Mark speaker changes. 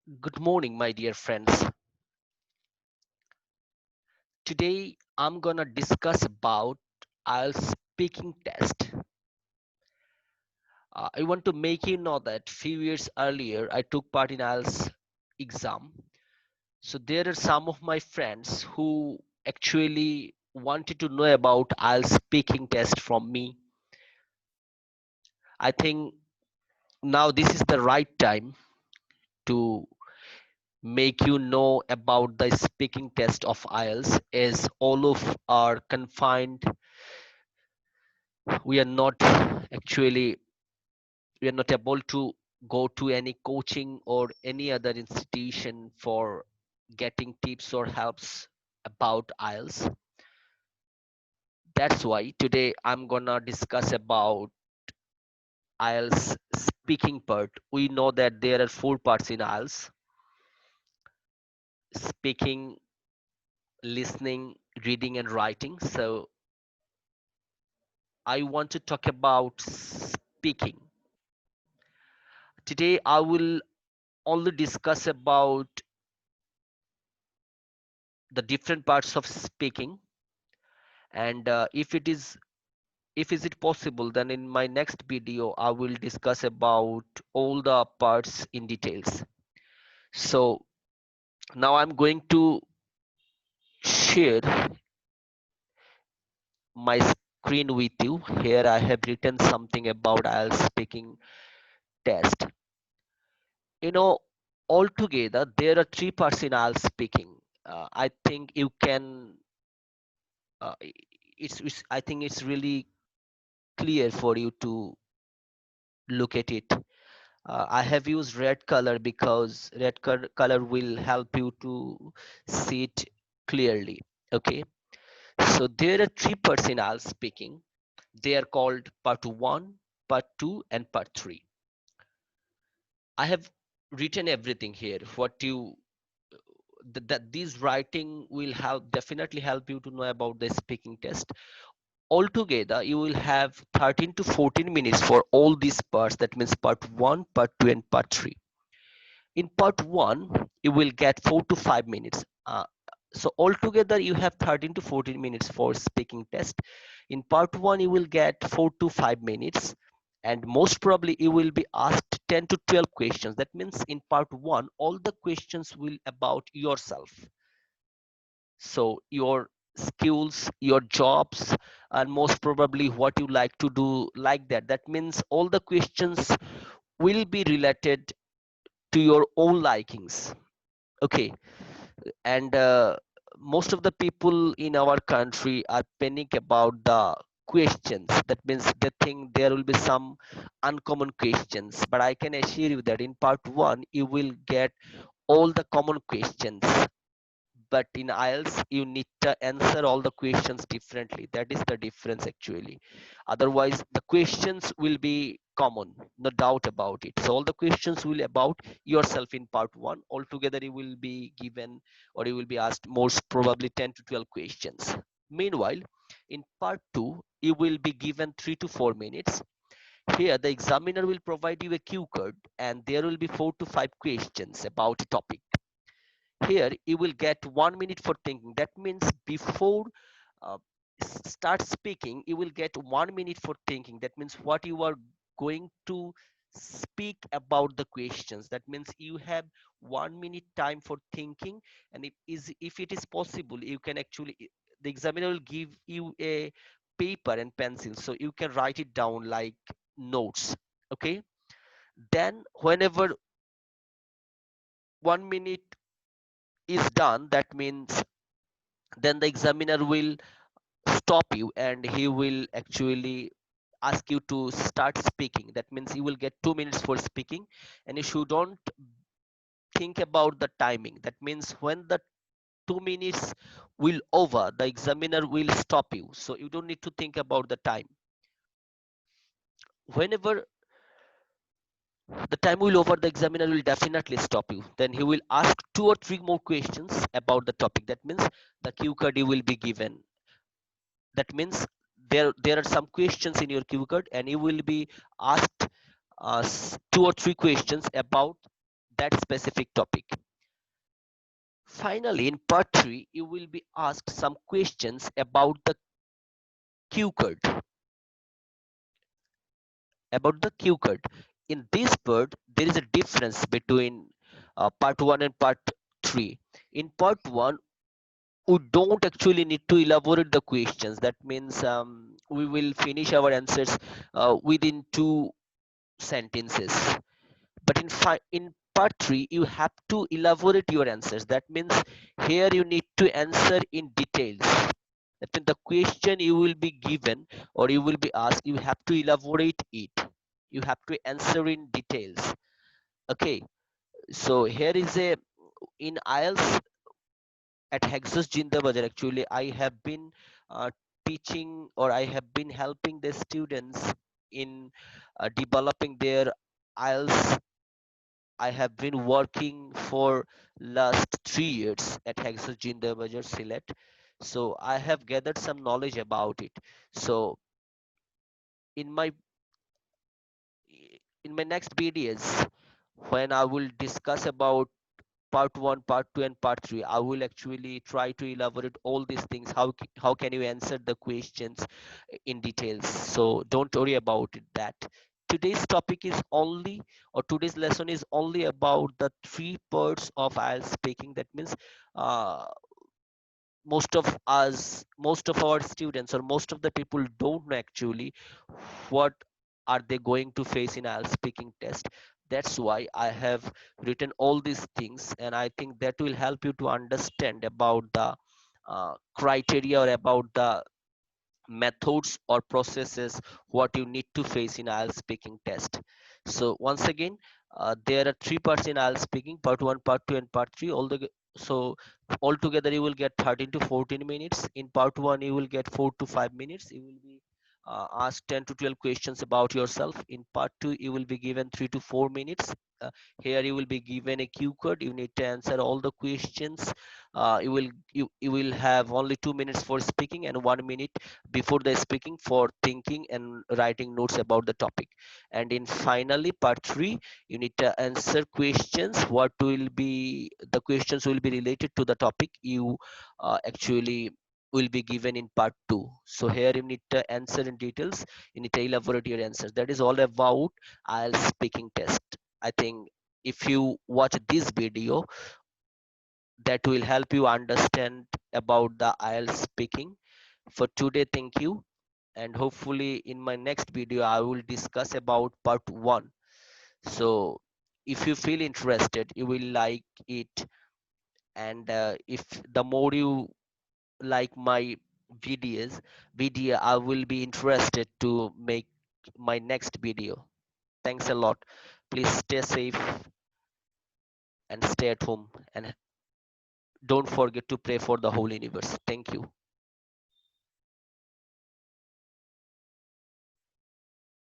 Speaker 1: Good morning, my dear friends. Today I'm gonna discuss about IELTS speaking test. I want to make you know that few years earlier I took part in IELTS exam. So there are some of my friends who actually wanted to know about IELTS speaking test from me. I think now this is the right time to make you know about the speaking test of IELTS as all of are confined. We are not actually we are not able to go to any coaching or any other institution for getting tips or helps about IELTS. That's why today I'm gonna discuss about IELTS speaking part. We know that there are four parts in IELTS: speaking, listening, reading, and writing. So I want to talk about speaking. Today I will only discuss about the different parts of speaking, and if is it possible, then in my next video I will discuss about all the parts in details. So now I'm going to share my screen with you. Here I have written something about IELTS speaking test. You know, altogether there are three parts in IELTS speaking. I think you can it's I think it's really clear for you to look at it. I have used red color because red color will help you to see it clearly. Okay, so there are three parts in IELTS speaking. They are called part 1, part 2, and part 3. I have written everything here. What you that these writing will help definitely help you to know about the speaking test. Altogether, you will have 13 to 14 minutes for all these parts. That means part 1, part 2, and part 3. In part 1 you will get 4 to 5 minutes, so altogether you have 13 to 14 minutes for speaking test. In part 1 you will get 4 to 5 minutes, and most probably you will be asked 10 to 12 questions. That means in part 1 all the questions will about yourself, so your skills, your jobs, and most probably what you like to do, like that. That means all the questions will be related to your own likings. Okay, and most of the people in our country are panic about the questions. That means they think there will be some uncommon questions, but I can assure you that in part 1 you will get all the common questions, but in IELTS you need to answer all the questions differently. That is the difference actually. Otherwise the questions will be common, no doubt about it. So all the questions will about yourself in part 1. Altogether you will be given, or you will be asked most probably 10 to 12 questions. Meanwhile, in part 2 you will be given 3 to 4 minutes. Here the examiner will provide you a cue card, and there will be 4 to 5 questions about a topic. Here you will get 1 minute for thinking. That means before uh, start speaking you will get 1 minute for thinking. That means what you are going to speak about the questions. That means you have 1 minute time for thinking, and if it is possible you can actually, the examiner will give you a paper and pencil so you can write it down like notes. Okay, then whenever 1 minute is done, that means then the examiner will stop you and he will actually ask you to start speaking. That means you will get 2 minutes for speaking, and if you don't think about the timing, that means when the 2 minutes will over, the examiner will stop you, so you don't need to think about the time. Whenever the time will over, the examiner will definitely stop you. Then he will ask 2 or 3 more questions about the topic. That means the cue card you will be given. That means there are some questions in your cue card, and you will be asked 2 or 3 questions about that specific topic. Finally, in part 3, you will be asked some questions about the cue card. About the cue card. In this part, there is a difference between part 1 and part 3. In part 1, we don't actually need to elaborate the questions. That means we will finish our answers within 2 sentences. But in part 3, you have to elaborate your answers. That means here you need to answer in details. That means the question you will be given or you will be asked, you have to elaborate it. You have to answer in details. Okay, so here is a in IELTS at Hexus Jindabajar. Actually, I have been teaching or I have been helping the students in developing their IELTS. I have been working for last 3 years at Hexus Jindabajar Select. So I have gathered some knowledge about it. So in my in my next videos, when I will discuss about part 1, part 2, and part 3, I will actually try to elaborate all these things. How can you answer the questions in details? So don't worry about it. That today's topic is only, or today's lesson is only about the 3 parts of IELTS speaking. That means uh, most of our students or most of the people don't know actually what are they going to face in IELTS speaking test. That's why I have written all these things, and I think that will help you to understand about the criteria or about the methods or processes what you need to face in IELTS speaking test. So once again, there are 3 parts in IELTS speaking: part 1, part 2, and part 3. So altogether you will get 13 to 14 minutes. In part 1, you will get 4 to 5 minutes. You will be asked 10 to 12 questions about yourself. In part 2, you will be given 3 to 4 minutes. Uh, Here you will be given a cue card. You need to answer all the questions. You will have only 2 minutes for speaking and 1 minute before the speaking for thinking and writing notes about the topic. And in finally part 3, you need to answer questions. What will be the questions will be related to the topic you actually will be given in part 2. So here you need to answer in details. You need to elaborate your answers. That is all about IELTS speaking test. I think if you watch this video, that will help you understand about the IELTS speaking. For today, thank you, and hopefully in my next video I will discuss about part 1. So if you feel interested, you will like it, and if the more you like my video, I will be interested to make my next video. Thanks a lot. Please stay safe and stay at home, and don't forget to pray for the whole universe. Thank you.